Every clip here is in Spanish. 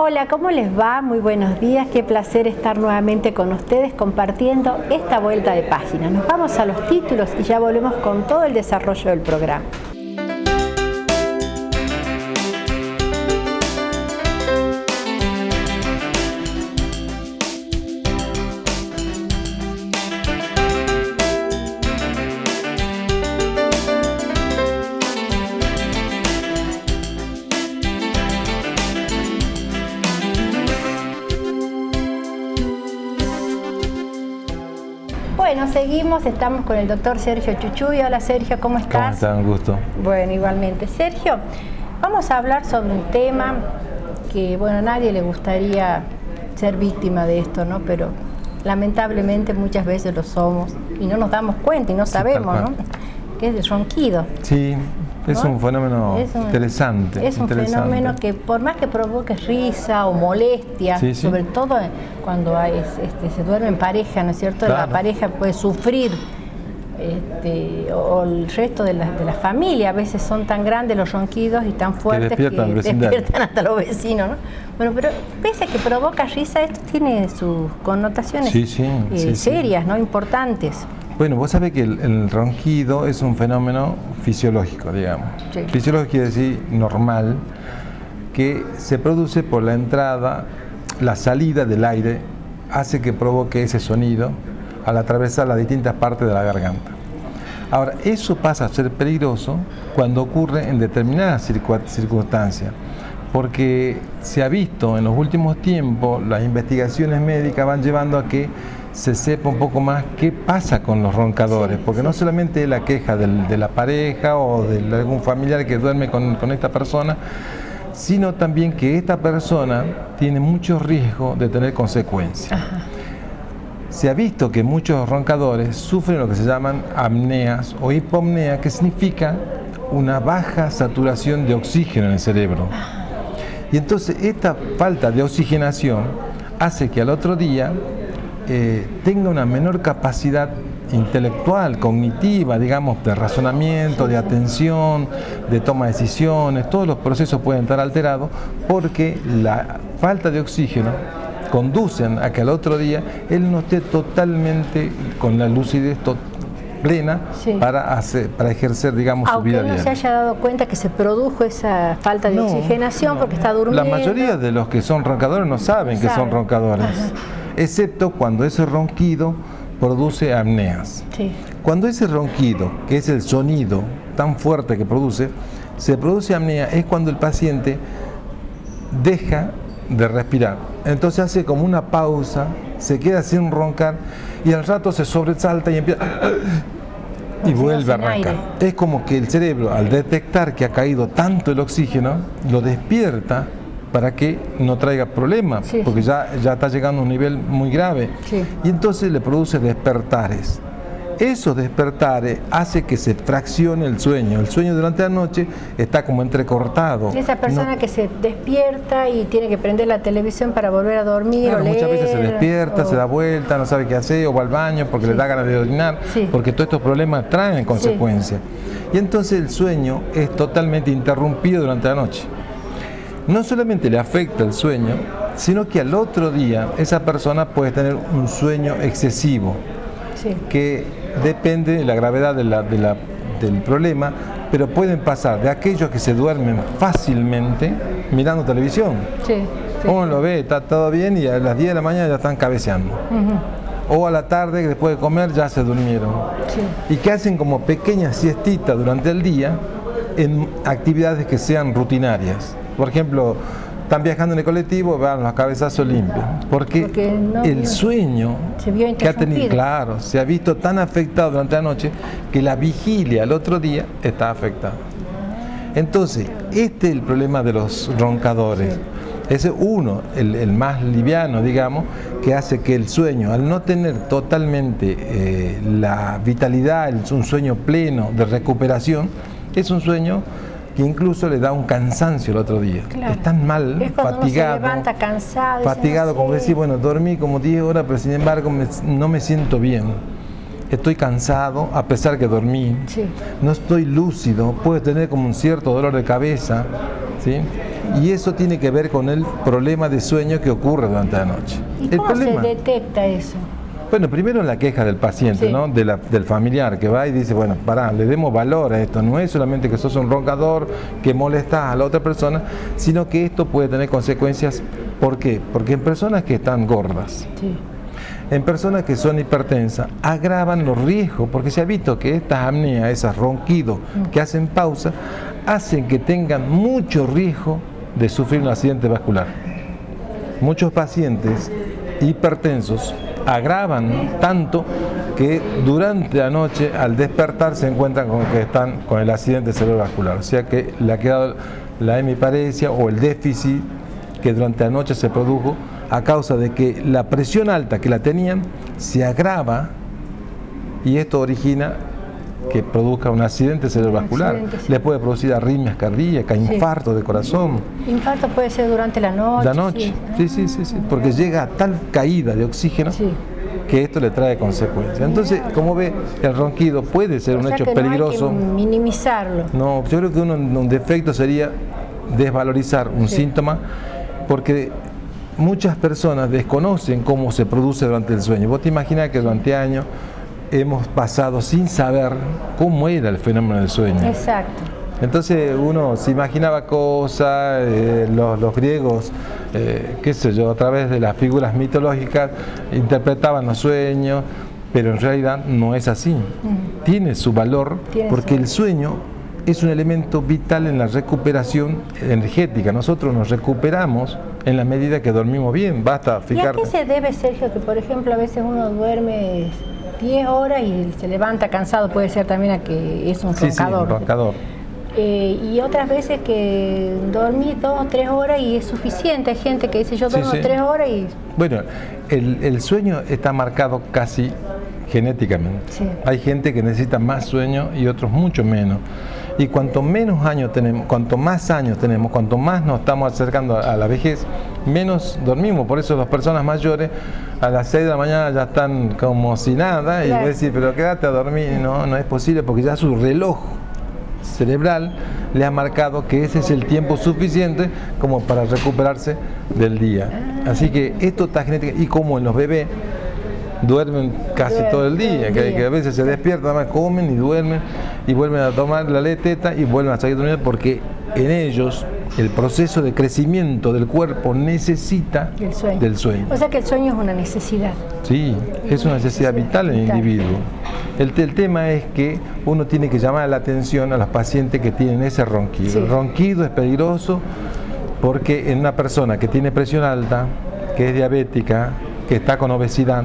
Hola, ¿cómo les va? Muy buenos días, qué placer estar nuevamente con ustedes compartiendo esta vuelta de página. Nos vamos a los títulos y ya volvemos con todo el desarrollo del programa. Bueno, seguimos, estamos con el doctor Sergio Chuchuy. Hola Sergio, ¿cómo estás? ¿Cómo estás? Un gusto. Bueno, igualmente. Sergio, vamos a hablar sobre un tema que, bueno, a nadie le gustaría ser víctima de esto, ¿no? Pero lamentablemente muchas veces lo somos y no nos damos cuenta y no sabemos, ¿no? Que es el ronquido. Sí, es un fenómeno interesante. Es un fenómeno que por más que provoque risa o molestia, sobre todo cuando hay, se duerme en pareja, ¿no es cierto? Claro. La pareja puede sufrir, o el resto de la familia, a veces son tan grandes los ronquidos y tan fuertes que despiertan hasta los vecinos, ¿no? Bueno, pero pese a que provoca risa, esto tiene sus connotaciones serias, ¿no? Importantes. Bueno, vos sabés que el ronquido es un fenómeno fisiológico, digamos. Sí. Fisiológico quiere decir normal, que se produce por la entrada, la salida del aire, hace que provoque ese sonido al atravesar las distintas partes de la garganta. Ahora, eso pasa a ser peligroso cuando ocurre en determinadas circunstancias, porque se ha visto en los últimos tiempos, las investigaciones médicas van llevando a que se sepa un poco más qué pasa con los roncadores, porque no solamente es la queja de la pareja o de algún familiar que duerme con esta persona, sino también que esta persona tiene mucho riesgo de tener consecuencias. Ajá. Se ha visto que muchos roncadores sufren lo que se llaman apneas o hipopnea, que significa una baja saturación de oxígeno en el cerebro. Ajá. Y entonces esta falta de oxigenación hace que al otro día tenga una menor capacidad intelectual, cognitiva, digamos, de razonamiento, de atención, de toma de decisiones. Todos los procesos pueden estar alterados porque la falta de oxígeno conducen a que al otro día él no esté totalmente con la lucidez plena para ejercer, digamos, su vida diaria. Aunque no se haya dado cuenta que se produjo esa falta de oxigenación porque está durmiendo. La mayoría de los que son roncadores no saben que son roncadores. Ajá. Excepto cuando ese ronquido produce apneas. Sí. Cuando ese ronquido, que es el sonido tan fuerte que produce, se produce apnea, es cuando el paciente deja de respirar. Entonces hace como una pausa, se queda sin roncar y al rato se sobresalta y empieza y vuelve a arrancar. Es como que el cerebro, al detectar que ha caído tanto el oxígeno, lo despierta para que no traiga problemas, porque ya está llegando a un nivel muy grave. Sí. Y entonces le produce despertares. Esos despertares hace que se fraccione el sueño. El sueño durante la noche está como entrecortado. Esa persona que se despierta y tiene que prender la televisión para volver a dormir o leer. Muchas veces se despierta, se da vuelta, no sabe qué hacer, o va al baño porque le da ganas de orinar, porque todos estos problemas traen consecuencias. Y entonces el sueño es totalmente interrumpido durante la noche. No solamente le afecta el sueño, sino que al otro día esa persona puede tener un sueño excesivo, que depende de la gravedad del problema, pero pueden pasar de aquellos que se duermen fácilmente mirando televisión. Uno lo ve, está todo bien y a las 10 de la mañana ya están cabeceando. O a la tarde, después de comer, ya se durmieron. Y que hacen como pequeñas siestitas durante el día en actividades que sean rutinarias. Por ejemplo, están viajando en el colectivo, van los cabezazos limpios, porque el sueño que ha tenido, se ha visto tan afectado durante la noche que la vigilia al otro día está afectada. Entonces, este es el problema de los roncadores. Ese es uno, el más liviano, digamos, que hace que el sueño, al no tener totalmente la vitalidad, un sueño pleno de recuperación, es un sueño que incluso le da un cansancio el otro día. Están mal, fatigado, se levanta cansado, fatigado, como decir, bueno, dormí como 10 horas, pero sin embargo no me siento bien. Estoy cansado, a pesar que dormí, no estoy lúcido, puedo tener como un cierto dolor de cabeza, ¿sí? y eso tiene que ver con el problema de sueño que ocurre durante la noche. ¿Y cómo se detecta eso? Bueno, primero la queja del paciente, ¿no? Del familiar que va y dice, bueno, pará, le demos valor a esto. No es solamente que sos un roncador, que molestás a la otra persona, sino que esto puede tener consecuencias. ¿Por qué? Porque en personas que están gordas, en personas que son hipertensas, agravan los riesgos, porque se ha visto que estas apneas, esos ronquidos que hacen pausa, hacen que tengan mucho riesgo de sufrir un accidente vascular. Muchos pacientes hipertensos agravan tanto que durante la noche al despertar se encuentran con que están con el accidente cerebrovascular, o sea que le ha quedado la hemiparesia o el déficit que durante la noche se produjo a causa de que la presión alta que la tenían se agrava y esto origina que produzca un accidente cerebrovascular. Le puede producir arritmias cardíacas, infarto de corazón. Infarto puede ser durante la noche. La noche, sí, porque llega a tal caída de oxígeno que esto le trae consecuencias. Entonces, como ve, el ronquido puede ser un hecho peligroso. No hay que minimizarlo. No, yo creo que un defecto sería desvalorizar un síntoma, porque muchas personas desconocen cómo se produce durante el sueño. Vos te imaginas que durante años hemos pasado sin saber cómo era el fenómeno del sueño. Exacto. Entonces uno se imaginaba cosas, los griegos, qué sé yo, a través de las figuras mitológicas interpretaban los sueños, pero en realidad no es así. Tiene su valor porque el sueño es un elemento vital en la recuperación energética. Nosotros nos recuperamos en la medida que dormimos bien. Basta fijarte. ¿Y a qué se debe, Sergio, que por ejemplo a veces uno duerme 10 horas y se levanta cansado? Puede ser también a que es un roncador. Sí, un roncador. Y otras veces que dormí 2 o 3 horas y es suficiente. Hay gente que dice yo duermo 3 horas y... Bueno, el sueño está marcado casi genéticamente. Hay gente que necesita más sueño y otros mucho menos. Y cuanto menos años tenemos, cuanto más años tenemos, cuanto más nos estamos acercando a la vejez, menos dormimos. Por eso las personas mayores a las 6 de la mañana ya están como si nada, y voy a decir, pero quédate a dormir. No es posible, porque ya su reloj cerebral le ha marcado que ese es el tiempo suficiente como para recuperarse del día. Así que esto está genético, y como en los bebés duermen casi todo el día, que a veces se despiertan, además comen y duermen y vuelven a tomar la teta y vuelven a seguir durmiendo, porque en ellos el proceso de crecimiento del cuerpo necesita del sueño. O sea que el sueño es una necesidad. Sí, es una necesidad vital en el individuo. El tema es que uno tiene que llamar la atención a los pacientes que tienen ese ronquido. El ronquido es peligroso porque en una persona que tiene presión alta, que es diabética, que está con obesidad,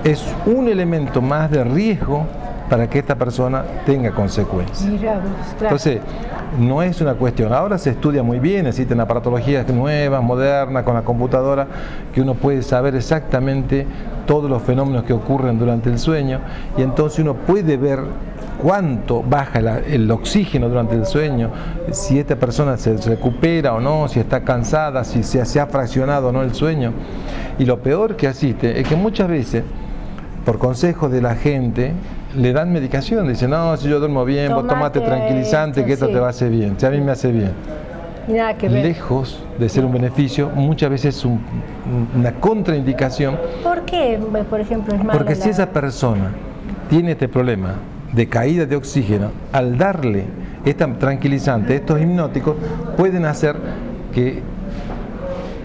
es un elemento más de riesgo para que esta persona tenga consecuencias. Entonces, no es una cuestión. Ahora se estudia muy bien, existen aparatologías nuevas, modernas, con la computadora, que uno puede saber exactamente todos los fenómenos que ocurren durante el sueño, y entonces uno puede ver cuánto baja el oxígeno durante el sueño, si esta persona se recupera o no, si está cansada, si se ha fraccionado o no el sueño. Y lo peor que asiste es que muchas veces, por consejo de la gente, le dan medicación, dicen, no, si yo duermo bien, vos tomate tranquilizante, que esto te va a hacer bien, si a mí me hace bien. Nada que ver. Lejos de ser un beneficio, muchas veces es una contraindicación. ¿Por qué, por ejemplo, es malo? Porque si esa persona tiene este problema de caída de oxígeno, al darle esta tranquilizante, estos hipnóticos, pueden hacer que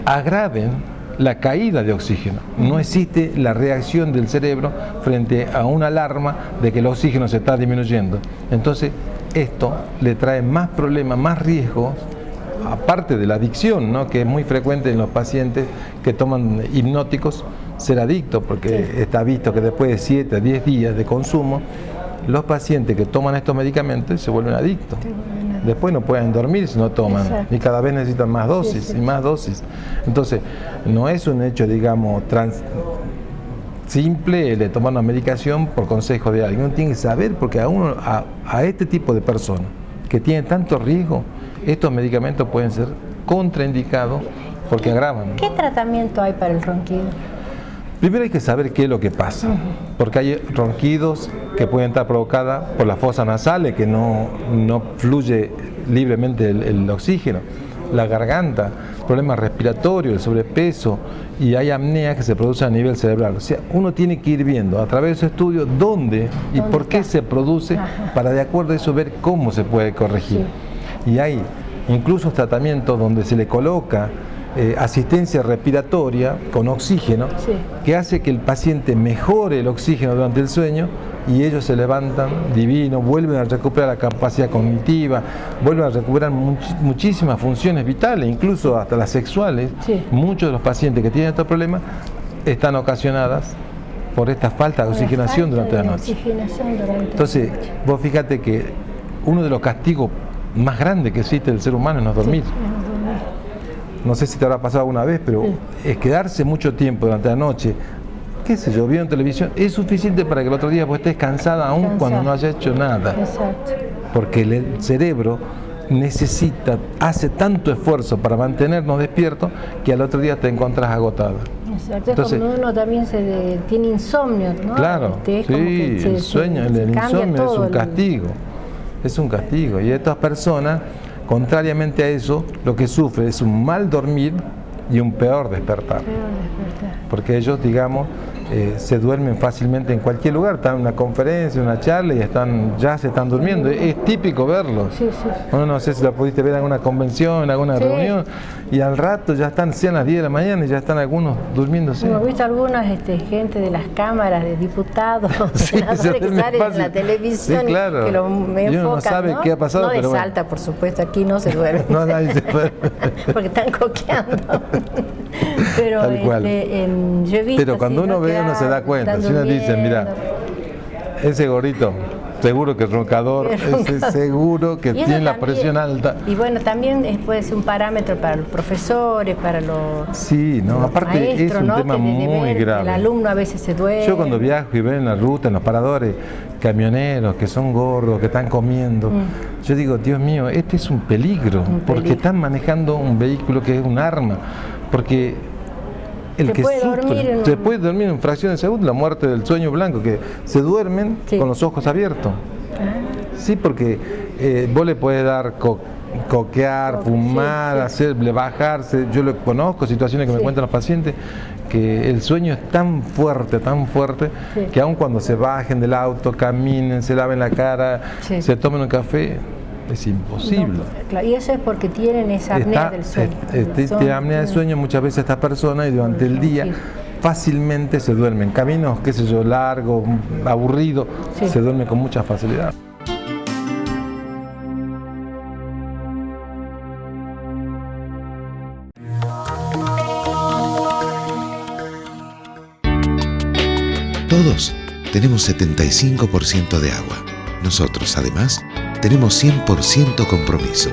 agraven la caída de oxígeno. No existe la reacción del cerebro frente a una alarma de que el oxígeno se está disminuyendo. Entonces, esto le trae más problemas, más riesgos, aparte de la adicción, ¿no?, que es muy frecuente en los pacientes que toman hipnóticos, ser adictos, porque está visto que después de 7 a 10 días de consumo, los pacientes que toman estos medicamentos se vuelven adictos. Después no pueden dormir si no toman. Y cada vez necesitan más dosis y más dosis. Entonces, no es un hecho, digamos, simple el de tomar una medicación por consejo de alguien. Uno tiene que saber, porque a este tipo de personas que tienen tanto riesgo, estos medicamentos pueden ser contraindicados porque agravan. ¿Qué tratamiento hay para el ronquido? Primero hay que saber qué es lo que pasa, porque hay ronquidos que pueden estar provocados por las fosas nasales, que no fluye libremente el oxígeno. la garganta, problemas respiratorios, el sobrepeso, y hay apnea que se produce a nivel cerebral. O sea, uno tiene que ir viendo a través de su estudio dónde y por qué se produce, para de acuerdo a eso ver cómo se puede corregir. Sí. Y hay incluso tratamientos donde se le coloca asistencia respiratoria con oxígeno, sí, que hace que el paciente mejore el oxígeno durante el sueño y ellos se levantan divino, vuelven a recuperar la capacidad cognitiva, vuelven a recuperar muchísimas funciones vitales, incluso hasta las sexuales. Sí. Muchos de los pacientes que tienen estos problemas están ocasionadas por esta falta de oxigenación durante la noche. Entonces, vos fíjate que uno de los castigos más grandes que existe del ser humano es no dormir. Sí, no sé si te habrá pasado alguna vez, pero es quedarse mucho tiempo durante la noche, qué sé yo, viendo televisión, es suficiente para que el otro día vos estés cansada aún cuando no haya hecho nada. Exacto. Porque el cerebro hace tanto esfuerzo para mantenernos despiertos que al otro día te encontrás agotada. Exacto. Entonces, cuando uno también tiene insomnio, ¿no? Claro, sí, el sueño, el insomnio es un castigo. Es un castigo. Y estas personas, contrariamente a eso, lo que sufre es un mal dormir y un peor despertar. Porque ellos, digamos, se duermen fácilmente en cualquier lugar, están en una conferencia, en una charla y ya se están durmiendo. Es típico verlos. Sí, sí. Bueno, no sé si lo pudiste ver en alguna convención, en alguna reunión, y al rato ya están, sean las 10 de la mañana y ya están algunos durmiéndose. Hemos visto algunas gente de las cámaras, de diputados, senadores que salen en la televisión, sí, claro, que lo enfocan, y uno no sabe qué ha pasado. No de Salta, por supuesto, aquí no se duerme. No, nadie se duerme. Porque están coqueando. Pero yo he visto, pero cuando uno ve, uno se da cuenta. Si uno dice, mira, ese gordito, seguro que es roncador, ese seguro que tiene la presión alta. Y bueno, también puede ser un parámetro para los profesores, para los sí, no, aparte maestros, es un tema muy grave. El alumno a veces se duerme. Yo cuando viajo y veo en la ruta, en los paradores, camioneros que son gordos, que están comiendo, yo digo, Dios mío, este es un peligro, porque están manejando un vehículo que es un arma, porque el que sufre, se puede dormir en fracción de segundo, la muerte del sueño blanco, que se duermen con los ojos abiertos. Sí, porque vos le podés dar coquear, fumar, hacerle bajarse. Yo lo conozco, situaciones que me cuentan los pacientes, que el sueño es tan fuerte, que aun cuando se bajen del auto, caminen, se laven la cara, se tomen un café, es imposible. No, claro, y eso es porque tienen esa apnea del sueño. Tiene apnea del sueño muchas veces esta persona y durante el día fácilmente se duermen. Caminos, qué sé yo, largos, aburridos, se duerme con mucha facilidad. Todos tenemos 75% de agua. Nosotros, además, tenemos 100% compromiso.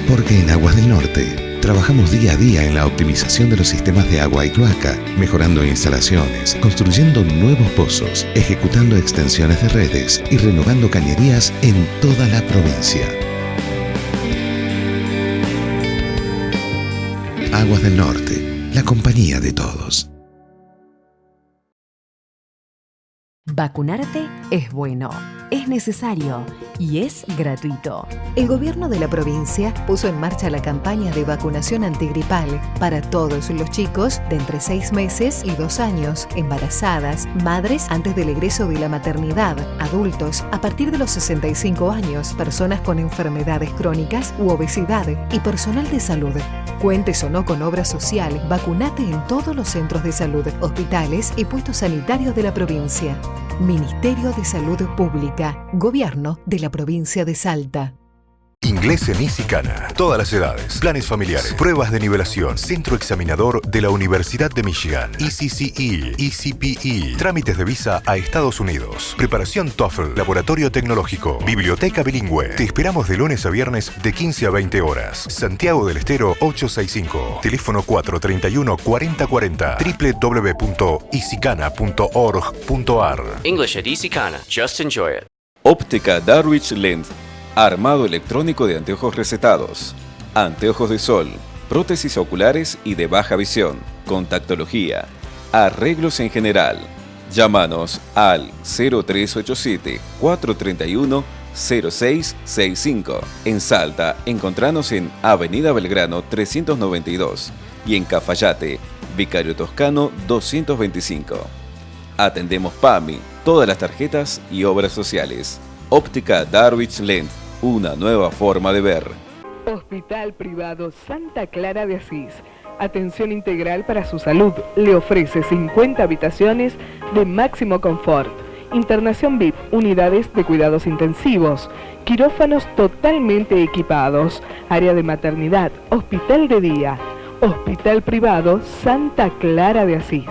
Porque en Aguas del Norte trabajamos día a día en la optimización de los sistemas de agua y cloaca, mejorando instalaciones, construyendo nuevos pozos, ejecutando extensiones de redes y renovando cañerías en toda la provincia. Aguas del Norte, la compañía de todos. Vacunarte es bueno, es necesario y es gratuito. El gobierno de la provincia puso en marcha la campaña de vacunación antigripal para todos los chicos de entre 6 meses y 2 años, embarazadas, madres antes del egreso de la maternidad, adultos a partir de los 65 años, personas con enfermedades crónicas u obesidad y personal de salud. Cuentes o no con obra social, vacunate en todos los centros de salud, hospitales y puestos sanitarios de la provincia. Ministerio de Salud Pública, Gobierno de la provincia de Salta. Inglés en Easycana. Todas las edades, planes familiares, pruebas de nivelación, centro examinador de la Universidad de Michigan, ECCE, ECPE, trámites de visa a Estados Unidos, preparación TOEFL, laboratorio tecnológico, biblioteca bilingüe. Te esperamos de lunes a viernes de 15 a 20 horas. Santiago del Estero 865, teléfono 431-4040, www.easycana.org.ar. English at Easycana. Just enjoy it. Óptica Darwich Lens. Armado electrónico de anteojos recetados, anteojos de sol, prótesis oculares y de baja visión, contactología, arreglos en general. Llámanos al 0387 431 0665. En Salta, encontranos en Avenida Belgrano 392 y en Cafayate, Vicario Toscano 225. Atendemos PAMI, todas las tarjetas y obras sociales. Óptica Darwich Lent, una nueva forma de ver. Hospital Privado Santa Clara de Asís. Atención integral para su salud. Le ofrece 50 habitaciones de máximo confort. Internación VIP, unidades de cuidados intensivos, quirófanos totalmente equipados, área de maternidad, hospital de día. Hospital Privado Santa Clara de Asís.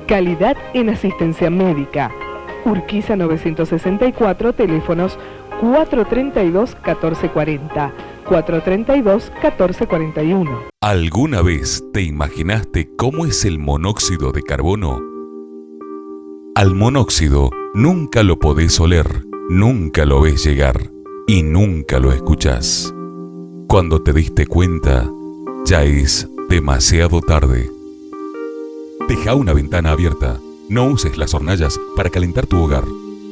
Calidad en asistencia médica. Urquiza 964, teléfonos 432-1440, 432-1441. ¿Alguna vez te imaginaste cómo es el monóxido de carbono? Al monóxido nunca lo podés oler, nunca lo ves llegar y nunca lo escuchás. Cuando te diste cuenta, ya es demasiado tarde. Deja una ventana abierta. No uses las hornallas para calentar tu hogar.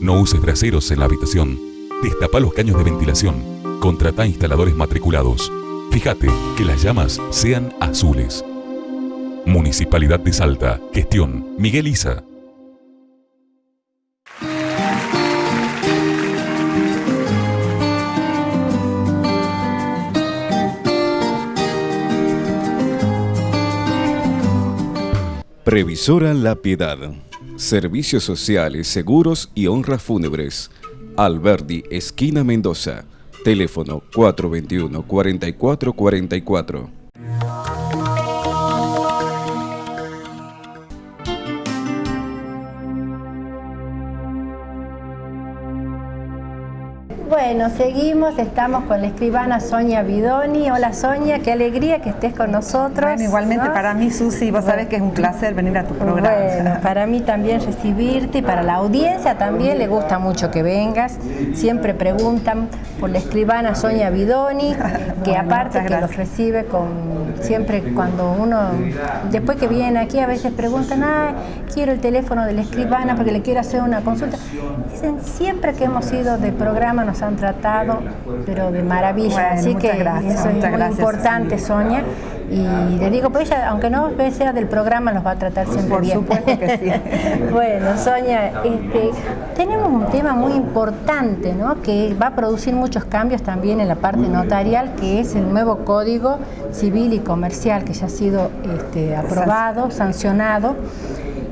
No uses braseros en la habitación. Destapa los caños de ventilación. Contrata instaladores matriculados. Fíjate que las llamas sean azules. Municipalidad de Salta. Gestión Miguel Isa. Previsora La Piedad. Servicios sociales, seguros y honras fúnebres. Alberdi, esquina Mendoza. Teléfono 421-4444. Bueno, seguimos, estamos con la escribana Sonia Bidoni. Hola Sonia, qué alegría que estés con nosotros. Bueno, igualmente, ¿no? Para mí, Susi, vos sabés que es un placer venir a tu programa. Bueno, para mí también recibirte y para la audiencia también le gusta mucho que vengas. Siempre preguntan por la escribana Sonia Bidoni, que bueno, aparte que los recibe siempre cuando uno, después que viene aquí a veces preguntan, quiero el teléfono de la escribana porque le quiero hacer una consulta. Dicen, siempre que hemos ido de programa nos han tratado, pero de maravilla. Bueno, así que gracias, eso es muy importante, sí. Sonia. Y le digo, pues ella, aunque no sea del programa, nos va a tratar siempre bien. Por supuesto que sí. Bueno, Sonia, tenemos un tema muy importante, ¿no? Que va a producir muchos cambios también en la parte notarial, que es el nuevo Código Civil y Comercial, que ya ha sido aprobado, sancionado.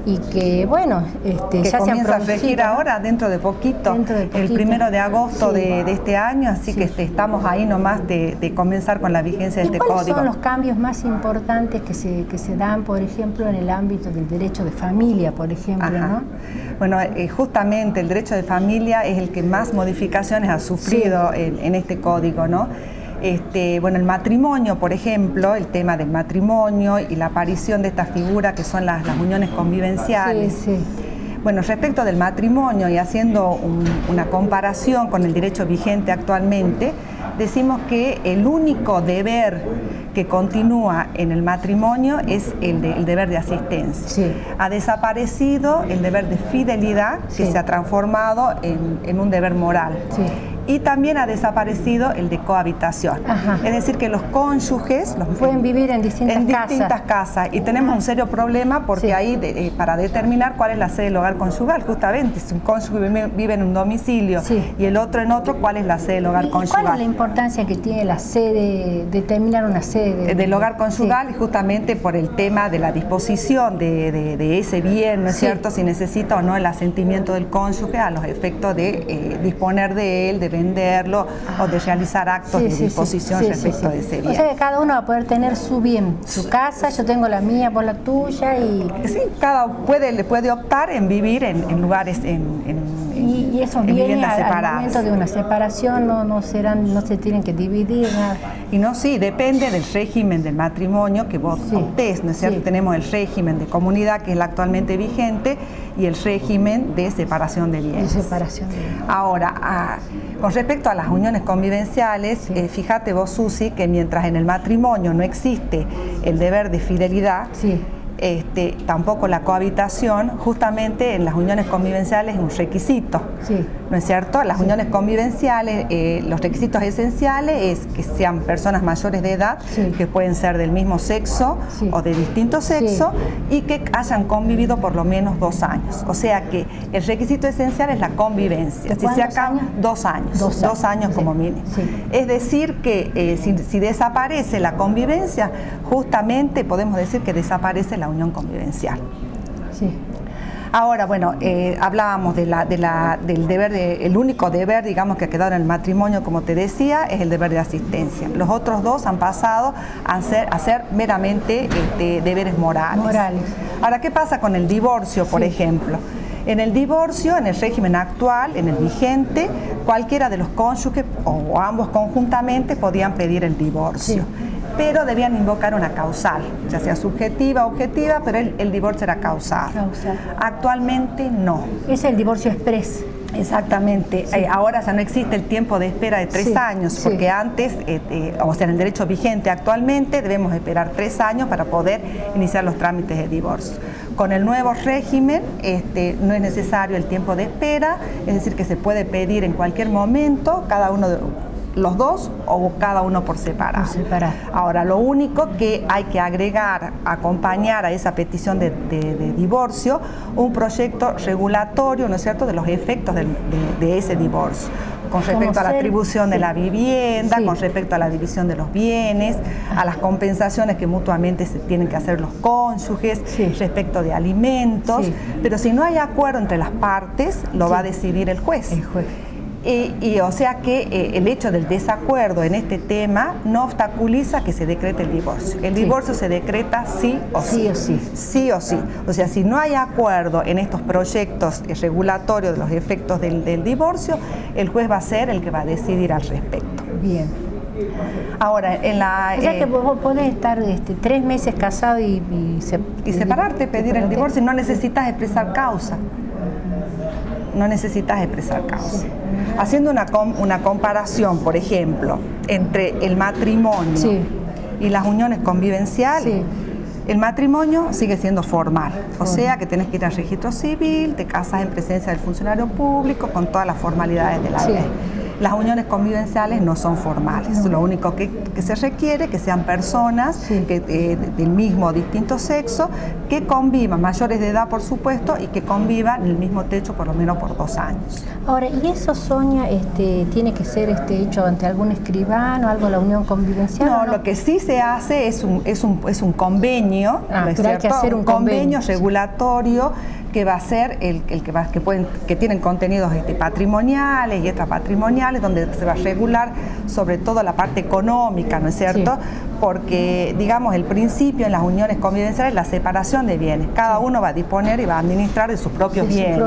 Y que, bueno, que ya comienza a regir ahora, dentro de poquito, el 1 de agosto de este año, así que estamos ahí nomás de comenzar con la vigencia de este código. ¿Cuáles son los cambios más importantes que se dan, por ejemplo, en el ámbito del derecho de familia, por ejemplo, ¿no? Bueno, justamente el derecho de familia es el que más modificaciones ha sufrido en este código, ¿no? Bueno, el matrimonio, por ejemplo, el tema del matrimonio y la aparición de esta figura que son las uniones convivenciales. Sí. Bueno, respecto del matrimonio y haciendo una comparación con el derecho vigente actualmente, decimos que el único deber que continúa en el matrimonio es el deber de asistencia. Sí. Ha desaparecido el deber de fidelidad que se ha transformado en un deber moral. Sí. Y también ha desaparecido el de cohabitación. Ajá. Es decir, que los cónyuges pueden vivir en distintas casas. Y tenemos un serio problema porque ahí, para determinar cuál es la sede del hogar conyugal, justamente, si un cónyuge vive en un domicilio y el otro en otro, ¿cuál es la sede del hogar conyugal? ¿Cuál es la importancia que tiene la sede, determinar una sede del hogar conyugal? Y justamente por el tema de la disposición de ese bien, ¿no es cierto? Si necesita o no el asentimiento del cónyuge a los efectos de disponer de él, de venderlo o de realizar actos de disposición respecto de ese bien. O sea que cada uno va a poder tener su bien, su casa, yo tengo la mía, vos la tuya y... Sí, cada uno puede optar en vivir en lugares, y esos bienes al momento de una separación no se tienen que dividir, nada. Y no, sí, depende del régimen del matrimonio que vos optés, ¿no es cierto? Tenemos el régimen de comunidad, que es el actualmente vigente, y el régimen de separación de bienes. Ahora, con respecto a las uniones convivenciales, fíjate vos, Susi, que mientras en el matrimonio no existe el deber de fidelidad, tampoco la cohabitación, justamente en las uniones convivenciales es un requisito. ¿no es cierto? Las uniones convivenciales, los requisitos esenciales es que sean personas mayores de edad, que pueden ser del mismo sexo o de distinto sexo, y que hayan convivido por lo menos 2 años. O sea que el requisito esencial es la convivencia. Si se acaba 2 años, 2 años como mínimo. Es decir que si desaparece la convivencia, justamente podemos decir que desaparece la unión convivencial. Ahora, bueno, hablábamos del deber, el único deber, digamos, que ha quedado en el matrimonio, como te decía, es el deber de asistencia. Los otros 2 han pasado a ser meramente deberes morales. Ahora, ¿qué pasa con el divorcio, por ejemplo? En el divorcio, en el régimen actual, en el vigente, cualquiera de los cónyuges o ambos conjuntamente podían pedir el divorcio. Pero debían invocar una causal, ya sea subjetiva o objetiva, pero el divorcio era causal. Actualmente no. Es el divorcio exprés. Exactamente. Ahora ya no existe el tiempo de espera de 3 años, porque antes, o sea, en el derecho vigente actualmente, debemos esperar 3 años para poder iniciar los trámites de divorcio. Con el nuevo régimen no es necesario el tiempo de espera, es decir, que se puede pedir en cualquier momento, cada uno de los 2 o cada uno por separado. Ahora, lo único que hay que agregar, acompañar a esa petición de divorcio, un proyecto regulatorio, ¿no es cierto?, de los efectos de ese divorcio, con respecto a la atribución de la vivienda, con respecto a la división de los bienes, a las compensaciones que mutuamente se tienen que hacer los cónyuges, respecto de alimentos, pero si no hay acuerdo entre las partes, lo va a decidir el juez. Y o sea que el hecho del desacuerdo en este tema no obstaculiza que se decrete el divorcio. El divorcio se decreta sí o sí. Sí o sí. O sea, si no hay acuerdo en estos proyectos regulatorios de los efectos del divorcio, el juez va a ser el que va a decidir al respecto. Bien. Ahora, en la... O sea que vos podés estar 3 meses casado y separarte, pedir el divorcio, y no necesitas expresar causa. No necesitas expresar causa. Haciendo una comparación, por ejemplo, entre el matrimonio y las uniones convivenciales, el matrimonio sigue siendo formal, o sea que tenés que ir al registro civil, te casas en presencia del funcionario público con todas las formalidades de la ley. Las uniones convivenciales no son formales, lo único que se requiere es que sean personas del mismo o distinto sexo, que convivan, mayores de edad por supuesto, y que convivan en el mismo techo por lo menos por 2 años. Ahora, ¿y eso, Sonia, tiene que ser hecho ante algún escribano, algo de la unión convivencial? No, lo que sí se hace es un convenio, ¿no es cierto? Hay que hacer un convenio regulatorio, que va a ser que tienen contenidos patrimoniales y extrapatrimoniales, donde se va a regular sobre todo la parte económica, ¿no es cierto? Porque, digamos, el principio en las uniones convivenciales es la separación de bienes. Cada uno va a disponer y va a administrar de sus propios bienes.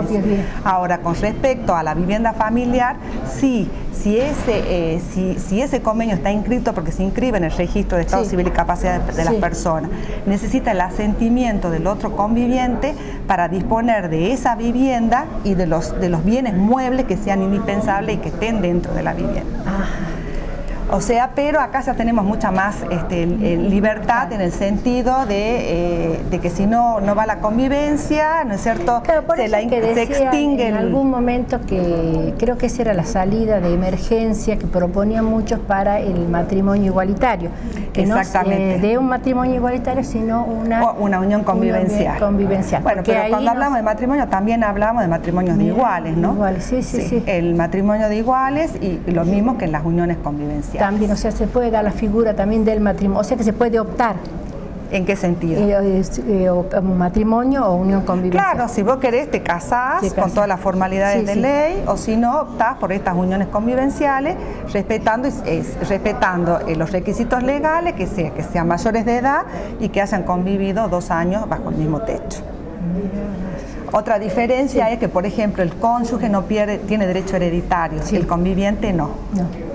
Ahora, con respecto a la vivienda familiar, si ese convenio está inscrito, porque se inscribe en el registro de Estado Civil y Capacidad de las personas, necesita el asentimiento del otro conviviente para disponer de esa vivienda y de los bienes muebles que sean indispensables y que estén dentro de la vivienda. O sea, pero acá ya tenemos mucha más libertad en el sentido de que si no va la convivencia, ¿no es cierto? Claro, por eso se extingue en algún momento, que creo que esa era la salida de emergencia que proponían muchos para el matrimonio igualitario. Que no de un matrimonio igualitario, sino una unión convivencial. Bueno, pero cuando hablamos de matrimonio también hablamos de matrimonios de iguales, ¿no? Iguales, sí. El matrimonio de iguales y lo mismo que en las uniones convivenciales. También, o sea, se puede dar la figura también del matrimonio, o sea que se puede optar. ¿En qué sentido? Matrimonio o unión convivencial. Claro, si vos querés te casás con todas las formalidades de ley, o si no, optás por estas uniones convivenciales, respetando los requisitos legales, que sean mayores de edad y que hayan convivido 2 años bajo el mismo techo. Otra diferencia es que, por ejemplo, el cónyuge tiene derecho hereditario, el conviviente no.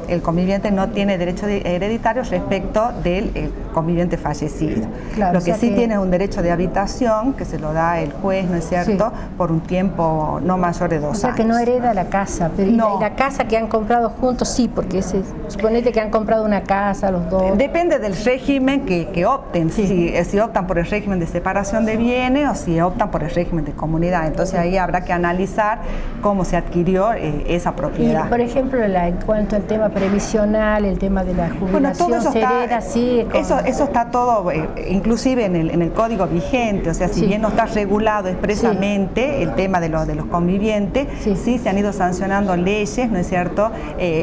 El conviviente no tiene derecho hereditario respecto del conviviente fallecido. Claro, lo que sí tiene es un derecho de habitación que se lo da el juez, ¿no es cierto?, por un tiempo no mayor de 2 años. O sea que no hereda la casa, pero no. ¿y la casa que han comprado juntos? Sí, porque suponete que han comprado una casa los dos. Depende del régimen que opten, si optan por el régimen de separación de bienes o si optan por el régimen de comunidad. Entonces ahí habrá que analizar cómo se adquirió esa propiedad. Y, por ejemplo, en cuanto al tema previsional, el tema de la jubilación, todo eso se hereda, eso está todo, inclusive en el código vigente, o sea, si bien no está regulado expresamente el tema de los convivientes, sí se han ido sancionando leyes, ¿no es cierto?,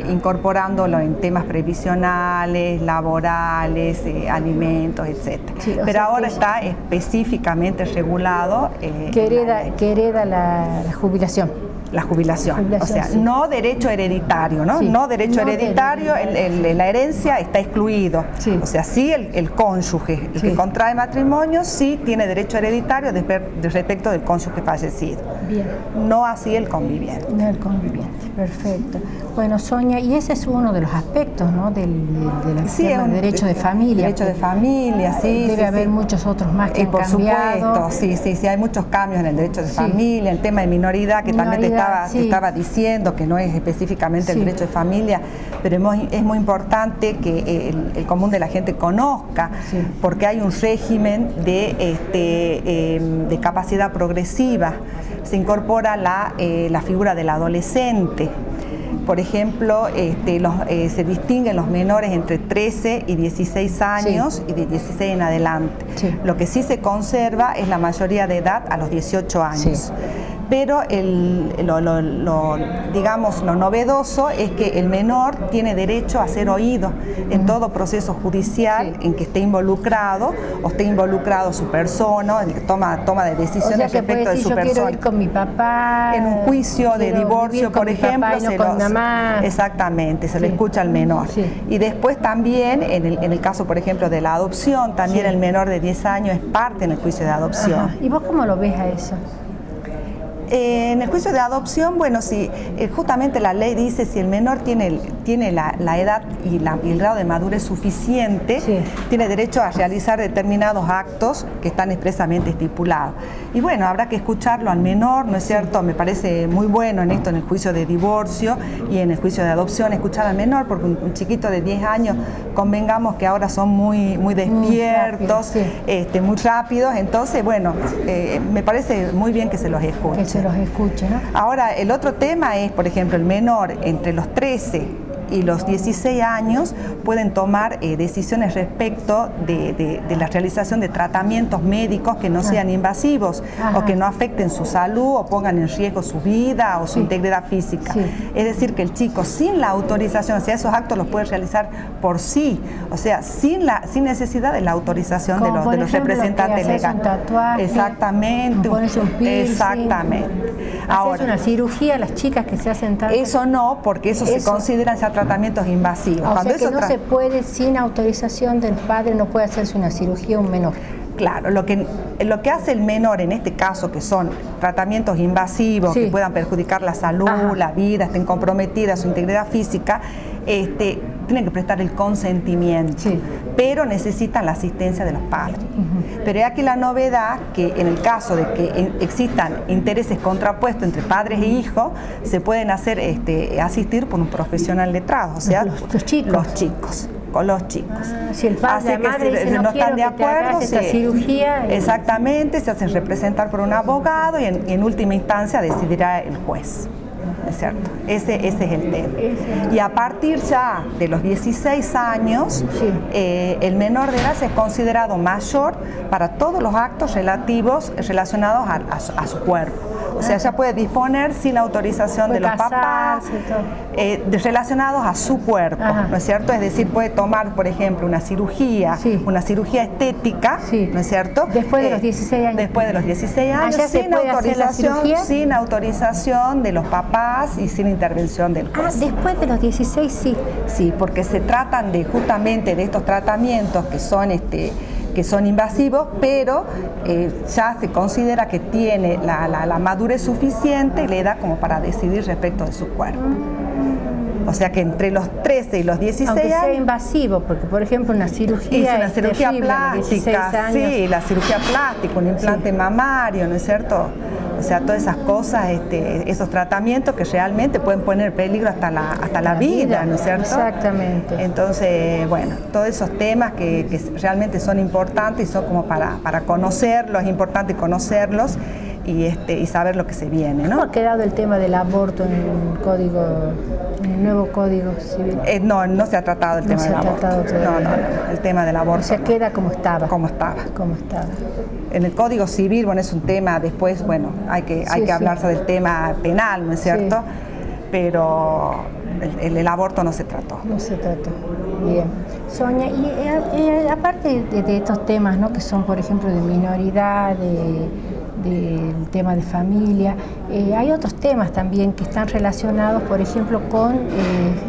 incorporándolo en temas previsionales, laborales, alimentos, etc. Pero ahora está específicamente regulado que hereda la jubilación. La jubilación, o sea, no derecho hereditario, ¿no? No derecho hereditario, la herencia está excluido. O sea, sí el cónyuge, el que contrae matrimonio, sí tiene derecho hereditario respecto del cónyuge fallecido. Bien. No así el conviviente. No el conviviente, perfecto. Bueno, Sonia, y ese es uno de los aspectos, ¿no?, del derecho de familia. Derecho de familia, sí. Debe haber muchos otros más que han cambiado. Por supuesto, sí, hay muchos cambios en el derecho de familia, el tema de minoridad, que también te estaba diciendo, que no es específicamente el derecho de familia, pero es muy importante que el común de la gente conozca, porque hay un régimen de capacidad progresiva. Se incorpora la figura del adolescente. Por ejemplo, se distinguen los menores entre 13 y 16 años y de 16 en adelante. Lo que sí se conserva es la mayoría de edad a los 18 años. Pero digamos, lo novedoso es que el menor tiene derecho a ser oído en todo proceso judicial en que esté involucrado o esté involucrado su persona, en que toma de decisiones respecto de su persona. Quiero ir con mi papá. En un juicio de divorcio, por ejemplo, exactamente, se le escucha al menor. Y después también, en el caso, por ejemplo, de la adopción, también el menor de 10 años es parte en el juicio de adopción. Ajá. ¿Y vos cómo lo ves a eso? En el juicio de adopción, bueno, si justamente la ley dice si el menor tiene la edad y el grado de madurez suficiente, tiene derecho a realizar determinados actos que están expresamente estipulados. Y bueno, habrá que escucharlo al menor, ¿no es cierto? Me parece muy bueno en el juicio de divorcio y en el juicio de adopción, escuchar al menor, porque un chiquito de 10 años, convengamos que ahora son muy despiertos, muy rápidos, entonces, bueno, me parece muy bien que se los escuche. Los escuche, ¿no? Ahora, el otro tema es, por ejemplo, el menor entre los 13 y los 16 años pueden tomar decisiones respecto de la realización de tratamientos médicos que no sean invasivos o que no afecten su salud o pongan en riesgo su vida o su integridad física. Es decir, que el chico sin la autorización, o sea, esos actos los puede realizar por sí, o sea, sin necesidad de la autorización de los representantes legales. Exactamente. Ponerse un piercing. Exactamente. Ahora, una cirugía, las chicas que se hacen tanto. Eso no, porque eso se consideran tratamientos invasivos. O sea que no se puede, sin autorización del padre, no puede hacerse una cirugía un menor. Claro, lo que hace el menor en este caso, que son tratamientos invasivos que puedan perjudicar la salud, la vida, estén comprometidas su integridad física, tienen que prestar el consentimiento, pero necesitan la asistencia de los padres. Pero hay aquí la novedad que en el caso de que existan intereses contrapuestos entre padres e hijos, se pueden asistir por un profesional letrado, o sea, los chicos. Con los chicos. Si el padre y la madre dicen, no están de acuerdo, esta cirugía. Exactamente, se hacen representar por un abogado y en última instancia decidirá el juez. ¿Es cierto? Ese es el tema. Y a partir ya de los 16 años, el menor de edad es considerado mayor para todos los actos relacionados a su cuerpo. O sea, ya puede disponer sin autorización de los papás, relacionados a su cuerpo, ¿no es cierto? Es decir, puede tomar, por ejemplo, una cirugía estética, ¿no es cierto? Después de los 16 años. Después de los 16 años, sin autorización de los papás y sin intervención del juez. Después de los 16 sí. Sí, porque se tratan justamente de estos tratamientos que son invasivos, pero ya se considera que tiene la madurez suficiente y le da como para decidir respecto de su cuerpo. O sea que entre los 13 y los 16 aunque sea años... invasivo, porque por ejemplo una cirugía es una cirugía terrible, plástica, sí, la cirugía plástica, un implante mamario, ¿no es cierto? O sea, todas esas cosas, esos tratamientos que realmente pueden poner en peligro hasta la vida, ¿no es cierto? Exactamente. Entonces, bueno, todos esos temas que realmente son importantes y son como para conocerlos, es importante conocerlos y saber lo que se viene, ¿no? ¿Cómo ha quedado el tema del aborto en el nuevo Código Civil? No se ha tratado el tema del aborto. No, el tema del aborto. O sea, queda como estaba. Como estaba. En el Código Civil, bueno, es un tema, después, bueno, hay que hablarse del tema penal, ¿no es cierto? Sí. Pero el aborto no se trató. No se trató. Bien. Sonia, y aparte de estos temas, ¿no? Que son, por ejemplo, de minoridad, del tema de familia, hay otros temas también que están relacionados, por ejemplo,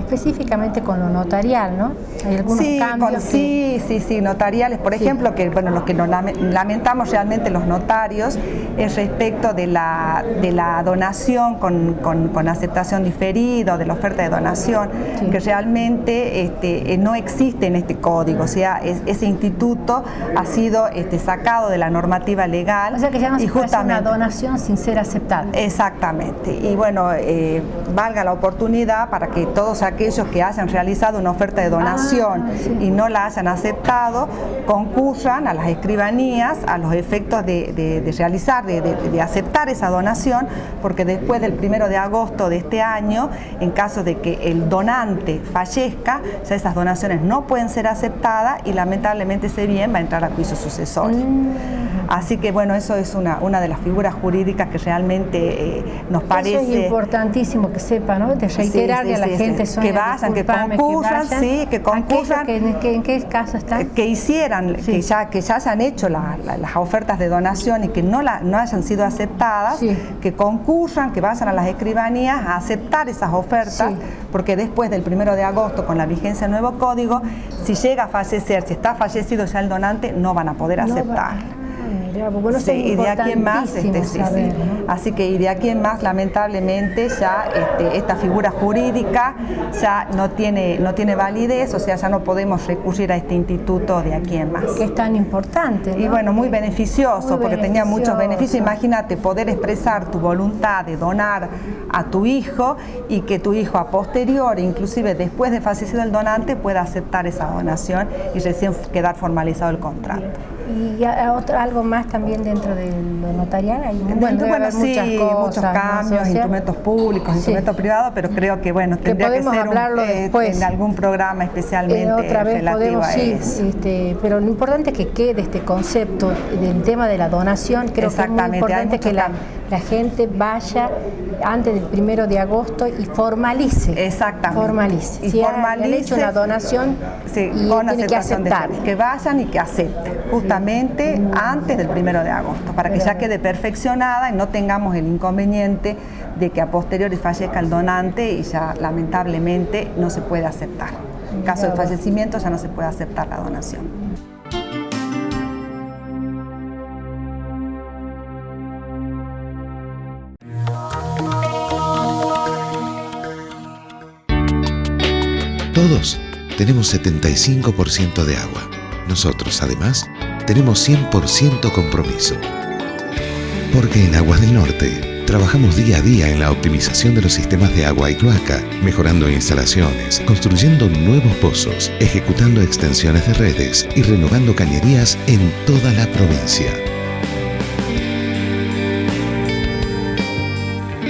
específicamente con lo notarial, ¿no? Hay algunos cambios. Sí, notariales, por ejemplo, que bueno, lo que nos lamentamos realmente los notarios es respecto de la donación con aceptación diferida o de la oferta de donación, que realmente no existe en este código, o sea, ese instituto ha sido sacado de la normativa legal. O sea que ya no se puede hacer una donación sin ser aceptada. Exactamente, y bueno, valga la oportunidad para que todos aquellos que hayan realizado una oferta de donación y no la hayan aceptado, concurran a las escribanías a los efectos de realizar, de aceptar esa donación, porque después del 1 de agosto de este año, en caso de que el donante fallezca, ya esas donaciones no pueden ser aceptadas y lamentablemente ese bien va a entrar a juicio sucesorio. Así que bueno, eso es una de las figuras jurídicas que realmente nos parece... Eso es importantísimo que sepa, ¿no? De reiterarle a la gente, Sonia, que vayan, que concurran, que concurran. ¿En qué caso están? Que hicieran, que ya hayan hecho las ofertas de donación y que no hayan sido aceptadas, que concurran, que vayan a las escribanías a aceptar esas ofertas, porque después del 1 de agosto, con la vigencia del nuevo código, si llega a fallecer, si está fallecido ya el donante, no van a poder aceptar. Bueno, y de aquí en más, saber, ¿no? Así que y de aquí en más, lamentablemente, ya esta figura jurídica ya no tiene validez, o sea, ya no podemos recurrir a este instituto de aquí en más. Que es tan importante, ¿no? Y bueno, muy beneficioso, porque tenía muchos beneficios. Imagínate poder expresar tu voluntad de donar a tu hijo y que tu hijo a posteriori, inclusive después de fallecido el donante, pueda aceptar esa donación y recién quedar formalizado el contrato. Y algo más también dentro de lo notarial, hay muchos cambios, ¿no? Instrumentos públicos, instrumentos privados, pero creo que bueno, tendría que ser hablarlo después en algún programa especialmente otra vez relativo a eso. Pero lo importante es que quede este concepto del tema de la donación. Creo que es muy importante que la gente vaya antes del 1 de agosto y formalice. Exactamente. Formalice. Si han hecho una donación, tiene que aceptar. Que vayan y que acepten, justamente antes del 1 de agosto, para que ya quede perfeccionada y no tengamos el inconveniente de que a posteriori fallezca el donante y ya lamentablemente no se puede aceptar. En caso de fallecimiento ya no se puede aceptar la donación. Todos tenemos 75% de agua. Nosotros, además, tenemos 100% compromiso. Porque en Aguas del Norte trabajamos día a día en la optimización de los sistemas de agua y cloaca, mejorando instalaciones, construyendo nuevos pozos, ejecutando extensiones de redes y renovando cañerías en toda la provincia.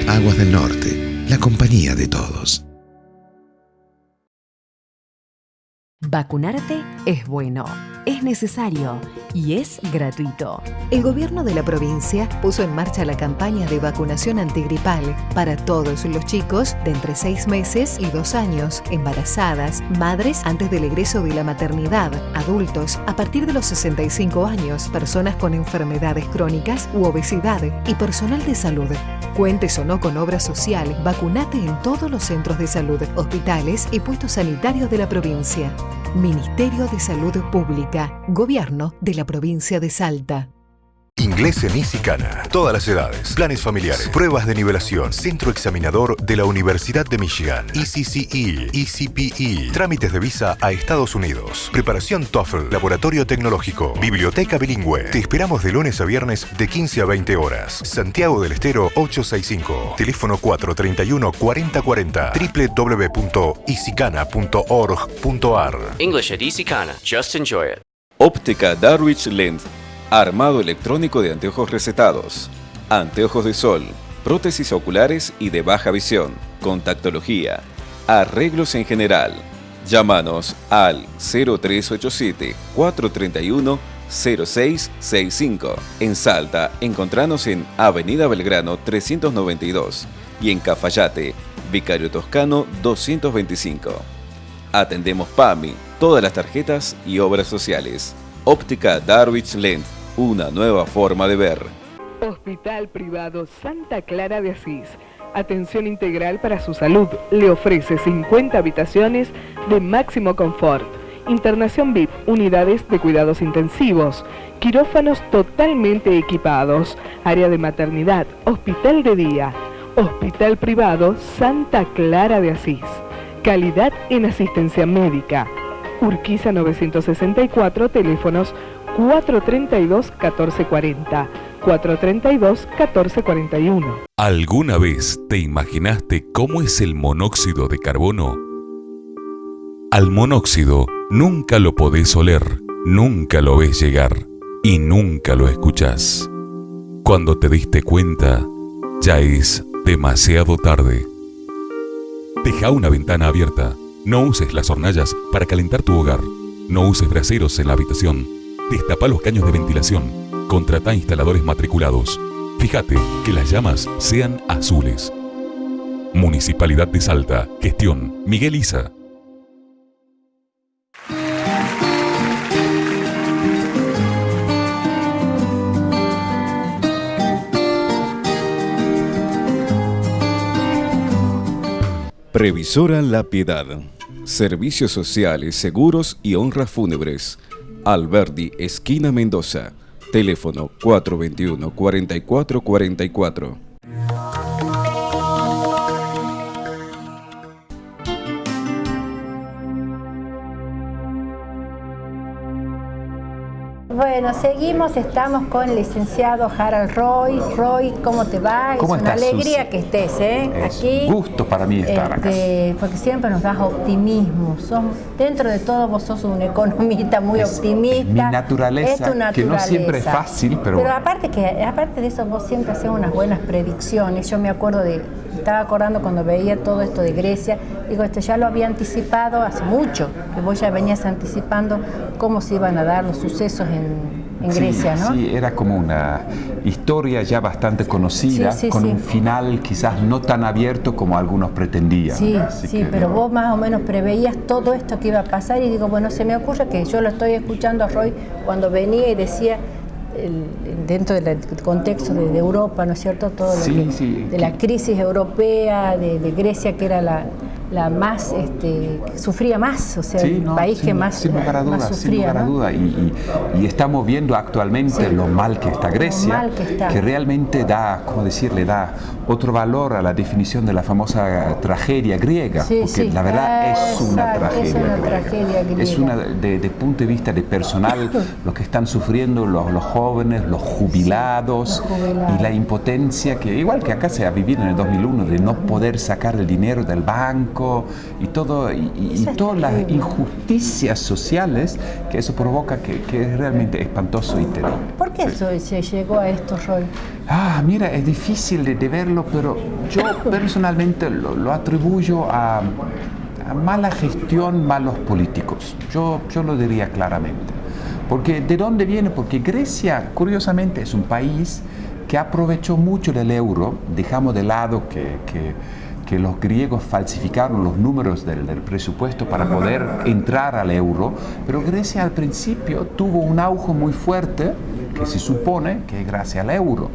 Aguas del Norte, la compañía de todos. Vacunarte es bueno, es necesario y es gratuito. El gobierno de la provincia puso en marcha la campaña de vacunación antigripal para todos los chicos de entre 6 meses y 2 años, embarazadas, madres antes del egreso de la maternidad, adultos a partir de los 65 años, personas con enfermedades crónicas u obesidad y personal de salud. Cuentes o no con obra social, vacunate en todos los centros de salud, hospitales y puestos sanitarios de la provincia. Ministerio de Salud Pública, Gobierno de la provincia de Salta. Inglés en Easycana. Todas las edades, planes familiares, pruebas de nivelación, centro examinador de la Universidad de Michigan, ECCE, ECPE, trámites de visa a Estados Unidos, preparación TOEFL, laboratorio tecnológico, biblioteca bilingüe. Te esperamos de lunes a viernes de 15 a 20 horas. Santiago del Estero 865, teléfono 431-4040, www.easycana.org.ar. English at Easycana. Just enjoy it. Óptica Darwich Lens. Armado electrónico de anteojos recetados, anteojos de sol, prótesis oculares y de baja visión, contactología, arreglos en general. Llámanos al 0387-431-0665. En Salta, encontranos en Avenida Belgrano 392 y en Cafayate, Vicario Toscano 225. Atendemos PAMI, todas las tarjetas y obras sociales. Óptica Darwich Lens. Una nueva forma de ver. Hospital Privado Santa Clara de Asís. Atención integral para su salud. Le ofrece 50 habitaciones de máximo confort. Internación VIP, unidades de cuidados intensivos, quirófanos totalmente equipados, área de maternidad, hospital de día. Hospital Privado Santa Clara de Asís. Calidad en asistencia médica. Urquiza 964, teléfonos 432-1440, 432-1441. ¿Alguna vez te imaginaste cómo es el monóxido de carbono? Al monóxido nunca lo podés oler, nunca lo ves llegar y nunca lo escuchás. Cuando te diste cuenta, ya es demasiado tarde. Deja una ventana abierta. No uses las hornallas para calentar tu hogar. No uses braseros en la habitación. Destapa los caños de ventilación. Contrata instaladores matriculados. Fíjate que las llamas sean azules. Municipalidad de Salta. Gestión Miguel Isa. Previsora La Piedad. Servicios sociales, seguros y honras fúnebres. Alberdi, esquina Mendoza. Teléfono 421-4444. Bueno, seguimos, estamos con el licenciado Harald Roy. Roy, ¿cómo te va? ¿Cómo es una estás, alegría Susi? que estés, aquí. Un gusto para mí estar acá. Porque siempre nos das optimismo. Dentro de todo vos sos un economista muy optimista. Mi naturaleza, es tu naturaleza, que no siempre es fácil, pero aparte de eso vos siempre haces unas buenas predicciones. Yo me estaba acordando cuando veía todo esto de Grecia, digo, esto ya lo había anticipado hace mucho, que vos ya venías anticipando cómo se iban a dar los sucesos en Grecia, ¿no? Sí, era como una historia ya bastante conocida, con un final quizás no tan abierto como algunos pretendían. Sí, pero vos más o menos preveías todo esto que iba a pasar y digo, bueno, se me ocurre que yo lo estoy escuchando a Roy cuando venía y decía, dentro del contexto de Europa, ¿no es cierto? Todo lo de la crisis europea, de Grecia, que era la más, sufría más, o sea, el país que más sufría. Sin lugar a duda. Y estamos viendo actualmente lo mal que está Grecia, que realmente da otro valor a la definición de la famosa tragedia griega, porque la verdad es una tragedia griega. Es una, de punto de vista de personal, lo que están sufriendo los jóvenes, los jubilados, y la impotencia que, igual que acá se ha vivido en el 2001, de no poder sacar el dinero del banco y todas las injusticias sociales que eso provoca, que es realmente espantoso y terrible. ¿Por qué se llegó a esto, Roy? Mira, es difícil de verlo, pero yo personalmente lo atribuyo a mala gestión, malos políticos. Yo lo diría claramente. Porque ¿de dónde viene? Porque Grecia, curiosamente, es un país que aprovechó mucho del euro. Dejamos de lado que los griegos falsificaron los números del presupuesto para poder entrar al euro, pero Grecia al principio tuvo un auge muy fuerte, que se supone que es gracias al euro.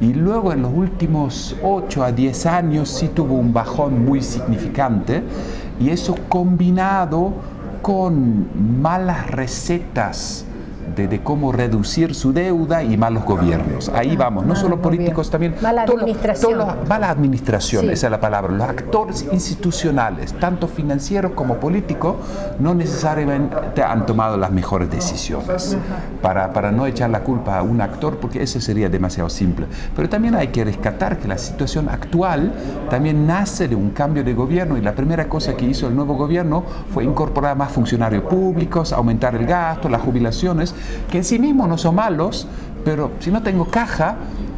Y luego en los últimos 8 a 10 años sí tuvo un bajón muy significante, y eso combinado con malas recetas de cómo reducir su deuda y malos gobiernos. Ahí vamos, no solo políticos, también mala administración. Mala administración, esa es la palabra. Los actores institucionales, tanto financieros como políticos, no necesariamente han tomado las mejores decisiones. Para no echar la culpa a un actor, porque eso sería demasiado simple. Pero también hay que rescatar que la situación actual también nace de un cambio de gobierno, y la primera cosa que hizo el nuevo gobierno fue incorporar más funcionarios públicos, aumentar el gasto, las jubilaciones, que en sí mismos no son malos, pero si no tengo caja,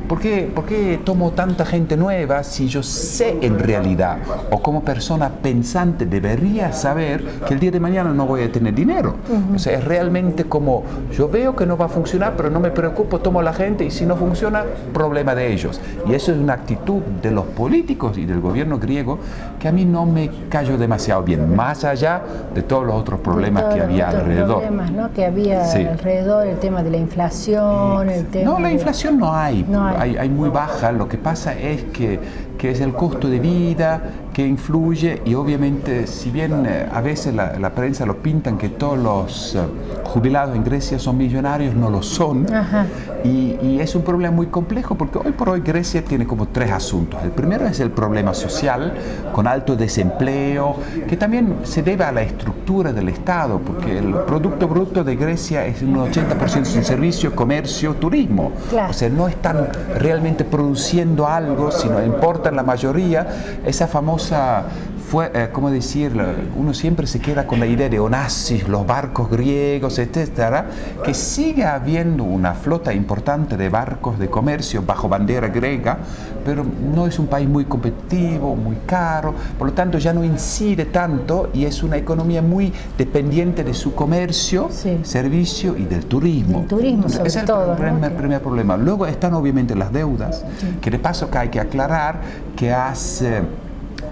¿por qué tomo tanta gente nueva si yo sé en realidad, o como persona pensante debería saber que el día de mañana no voy a tener dinero? O sea, es realmente como, yo veo que no va a funcionar, pero no me preocupo, tomo a la gente, y si no funciona, problema de ellos. Y eso es una actitud de los políticos y del gobierno griego que a mí no me cayó demasiado bien, más allá de todos los otros problemas que había alrededor. Problemas, ¿no? Que había alrededor, el tema de la inflación, el tema... No, la inflación no hay. Hay muy baja. Lo que pasa es que es el costo de vida que influye, y obviamente, si bien a veces la prensa lo pintan que todos los jubilados en Grecia son millonarios, no lo son. Y es un problema muy complejo, porque hoy por hoy Grecia tiene como tres asuntos. El primero es el problema social, con alto desempleo, que también se debe a la estructura del Estado, porque el Producto Bruto de Grecia es un 80% en servicio, comercio, turismo. O sea, no están realmente produciendo algo, sino importan la mayoría. Esa famosa ¿cómo decirlo? Uno siempre se queda con la idea de Onassis, los barcos griegos, etcétera, que sigue habiendo una flota importante de barcos de comercio bajo bandera griega, pero no es un país muy competitivo, muy caro, por lo tanto ya no incide tanto, y es una economía muy dependiente de su comercio, servicio y del turismo. El turismo, sobre ese todo. Es el primer problema. Luego están obviamente las deudas, que de paso que hay que aclarar que hace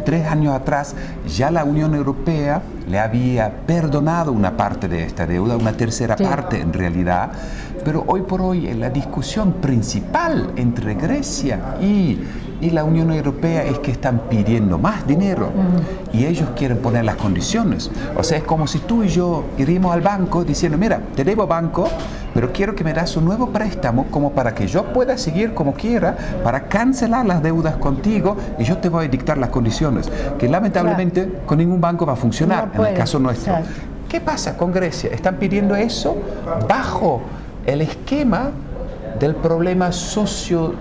3 años atrás ya la Unión Europea le había perdonado una parte de esta deuda, una tercera parte en realidad, pero hoy por hoy la discusión principal entre Grecia y la Unión Europea es que están pidiendo más dinero y ellos quieren poner las condiciones. O sea, es como si tú y yo iríamos al banco diciendo, mira, te debo banco, pero quiero que me das un nuevo préstamo como para que yo pueda seguir como quiera, para cancelar las deudas contigo, y yo te voy a dictar las condiciones, que lamentablemente con ningún banco va a funcionar, en el caso nuestro. ¿Qué pasa con Grecia? Están pidiendo eso bajo el esquema del problema social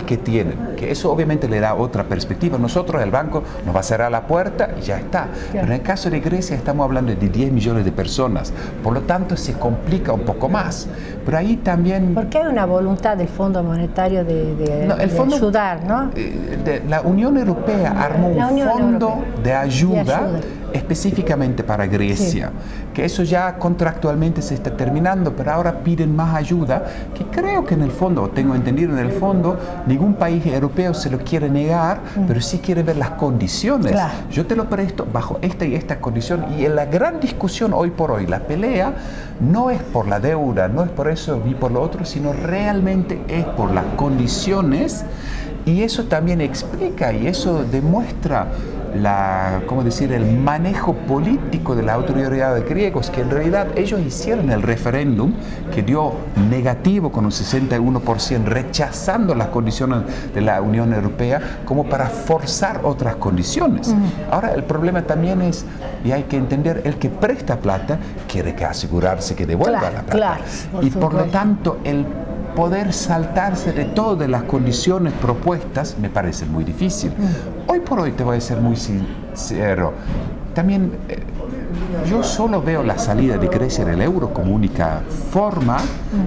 que tienen, que eso obviamente le da otra perspectiva. Nosotros, el banco nos va a cerrar la puerta y ya está. Pero en el caso de Grecia estamos hablando de 10 millones de personas, por lo tanto se complica un poco más. Pero ahí también... Porque hay una voluntad del Fondo Monetario de ayudar, ¿no? La Unión Europea armó un fondo de ayuda específicamente para Grecia, que eso ya contractualmente se está terminando, pero ahora piden más ayuda, que creo que en el fondo, tengo entendido, en el fondo ningún país europeo se lo quiere negar, pero sí quiere ver las condiciones. Yo te lo presto bajo esta y esta condición, y en la gran discusión hoy por hoy, la pelea no es por la deuda, no es por eso ni por lo otro, sino realmente es por las condiciones, y eso también explica y eso demuestra el manejo político de la autoridad de griegos, que en realidad ellos hicieron el referéndum que dio negativo con un 61%, rechazando las condiciones de la Unión Europea como para forzar otras condiciones. Ahora el problema también es, y hay que entender, el que presta plata quiere que asegurarse que devuelva la plata. Y por lo tanto el poder saltarse de todas las condiciones propuestas me parece muy difícil. Hoy por hoy, te voy a ser muy sincero, también yo solo veo la salida de Grecia del euro como única forma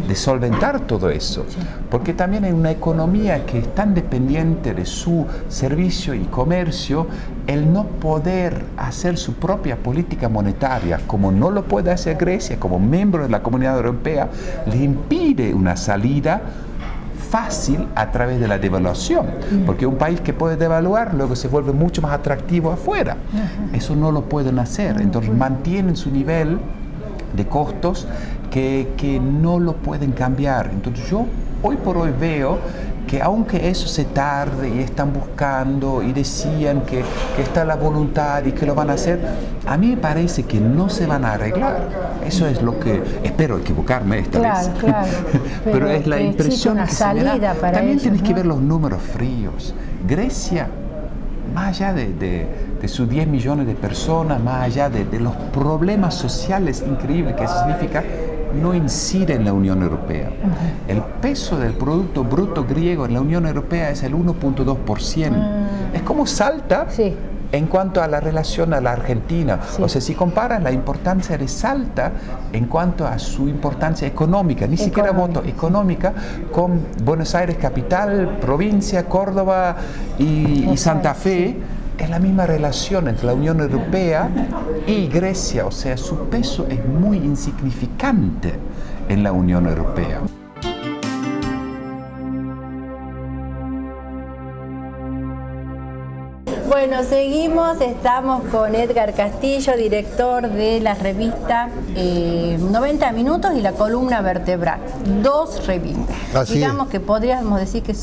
de solventar todo eso, porque también en una economía que es tan dependiente de su servicio y comercio, el no poder hacer su propia política monetaria, como no lo puede hacer Grecia como miembro de la Comunidad Europea, le impide una salida fácil a través de la devaluación, porque un país que puede devaluar luego se vuelve mucho más atractivo afuera. Eso no lo pueden hacer, entonces mantienen su nivel de costos que no lo pueden cambiar. Entonces yo hoy por hoy veo que aunque eso se tarde y están buscando y decían que está la voluntad y que lo van a hacer, a mí me parece que no se van a arreglar. Eso es lo que, espero equivocarme esta vez, claro. pero es la impresión una que salida se me da. para También ellos, tenés ¿no? que ver los números fríos. Grecia, más allá de sus 10 millones de personas, más allá de los problemas sociales increíbles que eso significa, no incide en la Unión Europea. El peso del Producto Bruto griego en la Unión Europea es el 1.2%. Es como Salta en cuanto a la relación a la Argentina. O sea, si comparas la importancia de Salta en cuanto a su importancia económica, ni siquiera voto económica, con Buenos Aires capital, provincia, Córdoba y Santa Fe, es la misma relación entre la Unión Europea y Grecia, o sea, su peso es muy insignificante en la Unión Europea. Bueno, seguimos, estamos con Edgar Castillo, director de la revista 90 Minutos y la columna Vertebral. 2 revistas. Así Digamos es. que podríamos decir que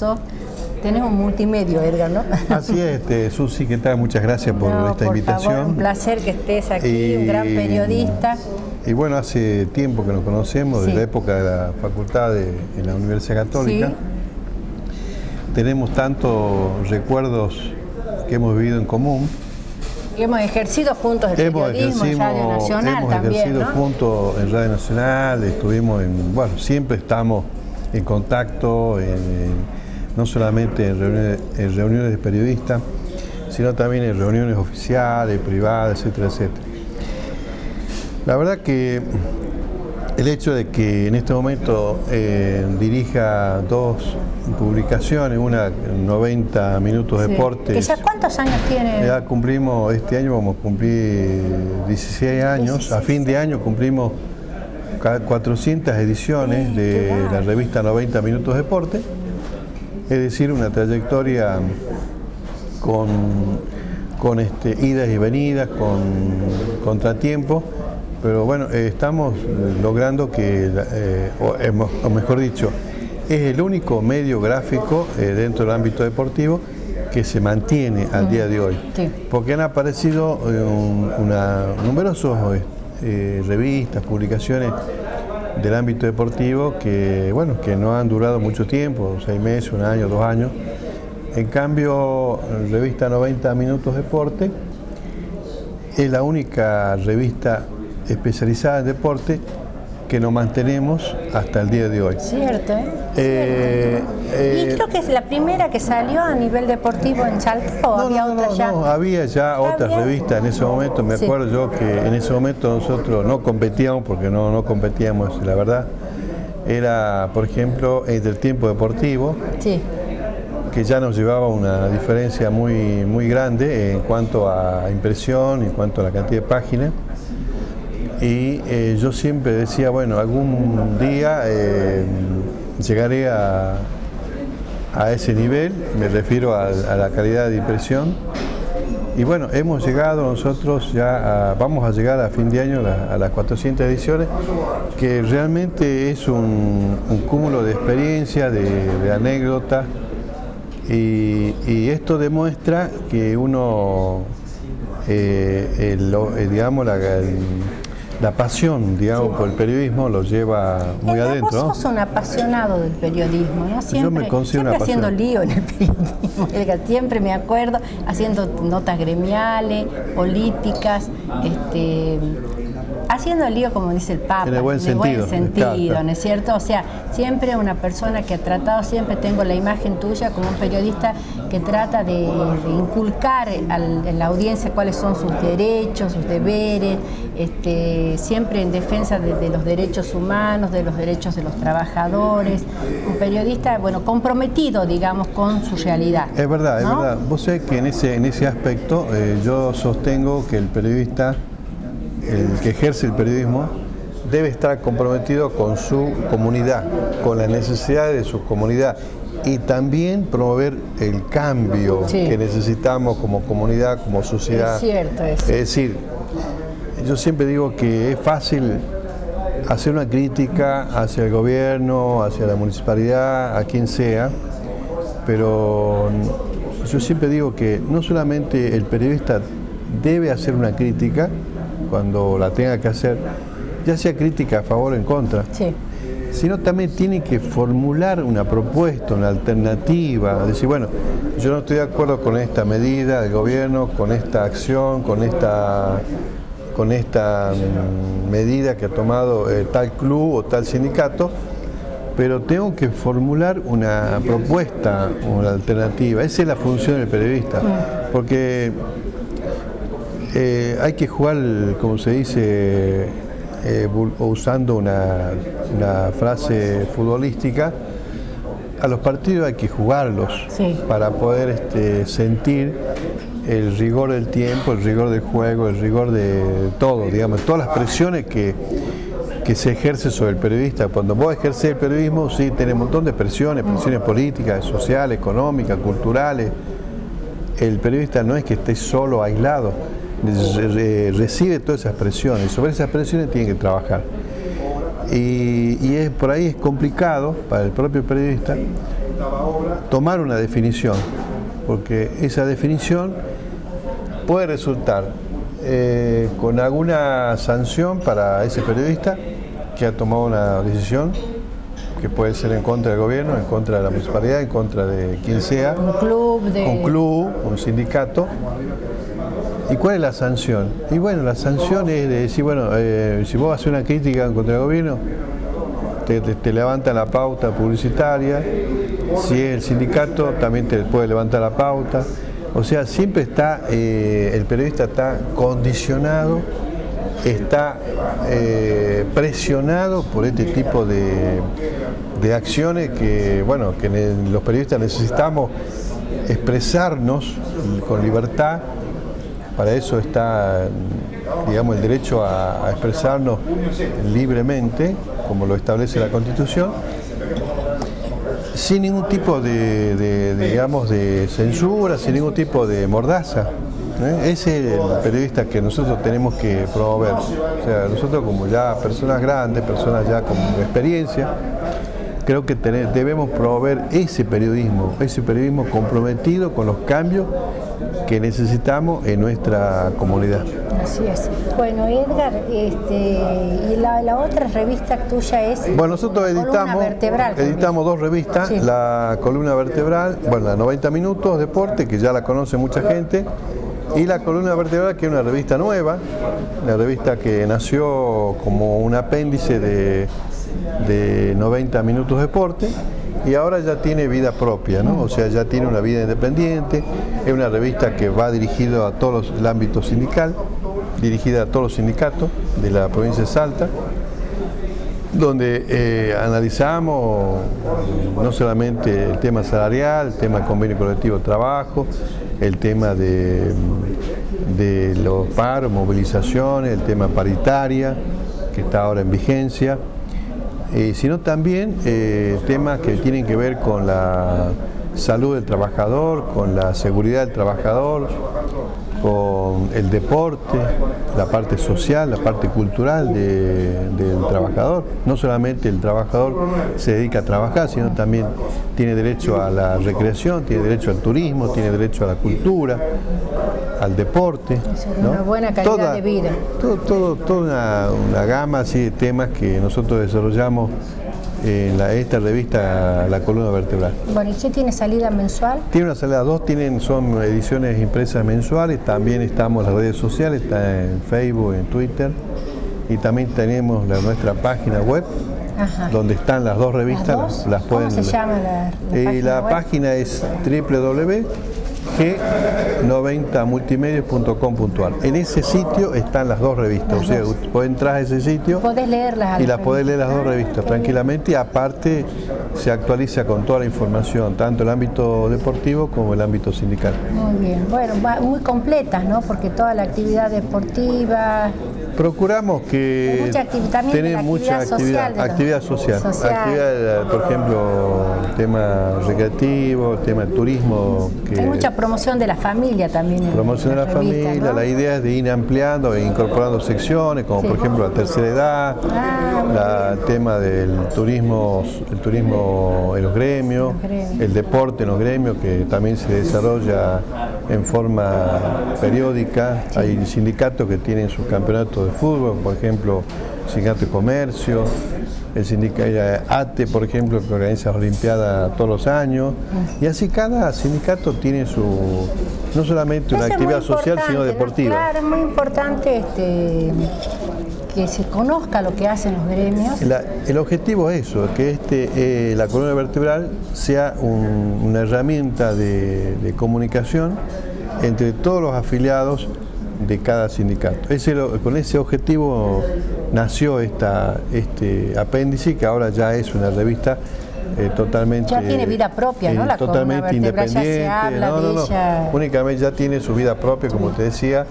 tenés un multimedio, Edgar, ¿no? Así es, Susi, ¿qué tal? Muchas gracias por esta invitación. Favor, un placer que estés aquí, un gran periodista. Y bueno, hace tiempo que nos conocemos, desde la época de la facultad en la Universidad Católica. Sí. Tenemos tantos recuerdos que hemos vivido en común. Y hemos ejercido juntos el periodismo en Radio Nacional también, hemos ejercido ¿no? juntos en Radio Nacional, estuvimos siempre estamos en contacto, no solamente en reuniones de periodistas, sino también en reuniones oficiales, privadas, etcétera, etcétera. La verdad que el hecho de que en este momento dirija 2 publicaciones, una 90 Minutos Deportes. ¿Que ya cuántos años tiene? Ya cumplimos, este año vamos a cumplir 16 años, 16. A fin de año cumplimos 400 ediciones de la revista 90 Minutos Deportes. Es decir, una trayectoria con idas y venidas, con contratiempos, pero bueno, estamos logrando que, o mejor dicho, es el único medio gráfico dentro del ámbito deportivo que se mantiene al día de hoy, porque han aparecido numerosos revistas, publicaciones del ámbito deportivo que no han durado mucho tiempo, 6 meses, 1 año, 2 años. En cambio, revista 90 Minutos Deporte es la única revista especializada en deporte que nos mantenemos hasta el día de hoy. Cierto, y creo que es la primera que salió a nivel deportivo en Salta, ¿o había otra ya? No, había ya otras revistas en ese momento. Me acuerdo yo que en ese momento nosotros no competíamos, porque no competíamos, la verdad. Era, por ejemplo, Entre el Tiempo Deportivo, que ya nos llevaba una diferencia muy grande en cuanto a impresión, en cuanto a la cantidad de páginas. Y yo siempre decía, bueno, algún día llegaré a ese nivel, me refiero a la calidad de impresión. Y bueno, hemos llegado nosotros vamos a llegar a fin de año a las 400 ediciones, que realmente es un cúmulo de experiencia, de anécdotas, y esto demuestra que uno, digamos, la pasión, digamos, por el periodismo lo lleva muy adentro. Vos sos un apasionado del periodismo, ¿no? Yo me considero siempre haciendo lío en el periodismo, Edgar, siempre me acuerdo, haciendo notas gremiales, políticas, haciendo lío, como dice el Papa, en el buen sentido, claro. ¿No es cierto? O sea, siempre una persona que ha tratado, siempre tengo la imagen tuya como un periodista que trata de inculcar en la audiencia cuáles son sus derechos, sus deberes, siempre en defensa de los derechos humanos, de los derechos de los trabajadores, un periodista, bueno, comprometido, digamos, con su realidad. Es verdad, ¿no? es verdad. Vos sabés que en ese aspecto yo sostengo que el periodista, el que ejerce el periodismo, debe estar comprometido con su comunidad, con las necesidades de su comunidad, y también promover el cambio que necesitamos como comunidad, como sociedad. Es cierto, es decir, yo siempre digo que es fácil hacer una crítica hacia el gobierno, hacia la municipalidad, a quien sea, pero yo siempre digo que no solamente el periodista debe hacer una crítica cuando la tenga que hacer, ya sea crítica a favor o en contra, sino también tiene que formular una propuesta, una alternativa, decir, bueno, yo no estoy de acuerdo con esta medida del gobierno, con esta acción, con esta medida que ha tomado tal club o tal sindicato, pero tengo que formular una propuesta, una alternativa. Esa es la función del periodista, porque hay que jugar, como se dice, usando una frase futbolística, a los partidos hay que jugarlos para poder sentir el rigor del tiempo, el rigor del juego, el rigor de todo, digamos, todas las presiones que se ejerce sobre el periodista. Cuando vos ejercés el periodismo, sí, tenés un montón de presiones políticas, sociales, económicas, culturales. El periodista no es que esté solo, aislado, recibe todas esas presiones, y sobre esas presiones tiene que trabajar. Y por ahí es complicado para el propio periodista tomar una definición, porque esa definición puede resultar con alguna sanción para ese periodista que ha tomado una decisión que puede ser en contra del gobierno, en contra de la municipalidad, en contra de quien sea, un club, un sindicato. ¿Y cuál es la sanción? Y bueno, la sanción es de decir, bueno, si vos haces una crítica contra el gobierno, te levanta la pauta publicitaria. Si es el sindicato, también te puede levantar la pauta. O sea, siempre está, el periodista está condicionado, está presionado por este tipo de acciones que, bueno, que los periodistas necesitamos expresarnos con libertad. Para eso está, digamos, el derecho a expresarnos libremente, como lo establece la Constitución, sin ningún tipo digamos, de censura, sin ningún tipo de mordaza. Ese es el periodista que nosotros tenemos que promover. O sea, nosotros como ya personas grandes, personas ya con experiencia, creo que debemos promover ese periodismo comprometido con los cambios que necesitamos en nuestra comunidad. Así es. Bueno, Edgar, y la otra revista tuya es... Bueno, nosotros editamos dos revistas, la Columna Vertebral, bueno, la 90 Minutos Deporte, que ya la conoce mucha gente, y la Columna Vertebral, que es una revista nueva, una revista que nació como un apéndice de 90 Minutos Deporte, y ahora ya tiene vida propia, ¿no? O sea, ya tiene una vida independiente. Es una revista que va dirigida a todos el ámbito sindical, dirigida a todos los sindicatos de la provincia de Salta, donde analizamos no solamente el tema salarial, el tema del convenio colectivo de trabajo, el tema de los paros, movilizaciones, el tema paritaria, que está ahora en vigencia, sino también temas que tienen que ver con la salud del trabajador, con la seguridad del trabajador, con el deporte, la parte social, la parte cultural del trabajador. No solamente el trabajador se dedica a trabajar, sino también tiene derecho a la recreación, tiene derecho al turismo, tiene derecho a la cultura, al deporte, ¿no? Una buena calidad de vida. Toda una gama así de temas que nosotros desarrollamos en esta revista, La Columna Vertebral. Bueno, ¿y qué tiene salida mensual? Tiene una salida, son ediciones impresas mensuales, también estamos en las redes sociales, está en Facebook, en Twitter, y también tenemos nuestra página web, donde están las dos revistas. ¿Las pueden, ¿Cómo se llama la página es www.g90multimedios.com.ar. En ese sitio están las dos revistas, o sea, vos entras a ese sitio podés leerlas y las podés leer las dos revistas tranquilamente, y aparte se actualiza con toda la información, tanto el ámbito deportivo como el ámbito sindical. Muy bien, bueno, muy completas, ¿no? Porque toda la actividad deportiva... Procuramos que tener mucha actividad social, actividad social. Actividad, por ejemplo, el tema recreativo, el tema del turismo. Hay mucha promoción de la familia también. Promoción de la familia, ¿no? La idea es de ir ampliando e incorporando secciones, como por ejemplo la tercera edad, el tema del turismo en los gremios, el deporte en los gremios, que también se desarrolla en forma periódica. Hay sindicatos que tienen sus campeonatos de fútbol, por ejemplo, el Sindicato de Comercio, el sindicato ATE, por ejemplo, que organiza Olimpiadas todos los años, y así cada sindicato tiene no solamente una actividad social, sino deportiva. Claro, es muy importante que se conozca lo que hacen los gremios. El objetivo es eso, que la columna vertebral sea una herramienta de comunicación entre todos los afiliados de cada sindicato. Con ese objetivo nació este apéndice, que ahora ya es una revista totalmente... Ya tiene vida propia, ¿no? La totalmente independiente. Ya se habla de ella. Únicamente ya tiene su vida propia, como te decía,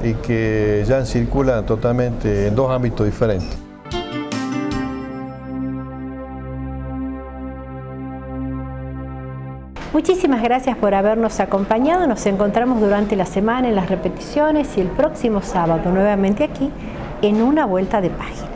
y que ya circula totalmente en dos ámbitos diferentes. Muchísimas gracias por habernos acompañado. Nos encontramos durante la semana en las repeticiones y el próximo sábado nuevamente aquí en Una Vuelta de Página.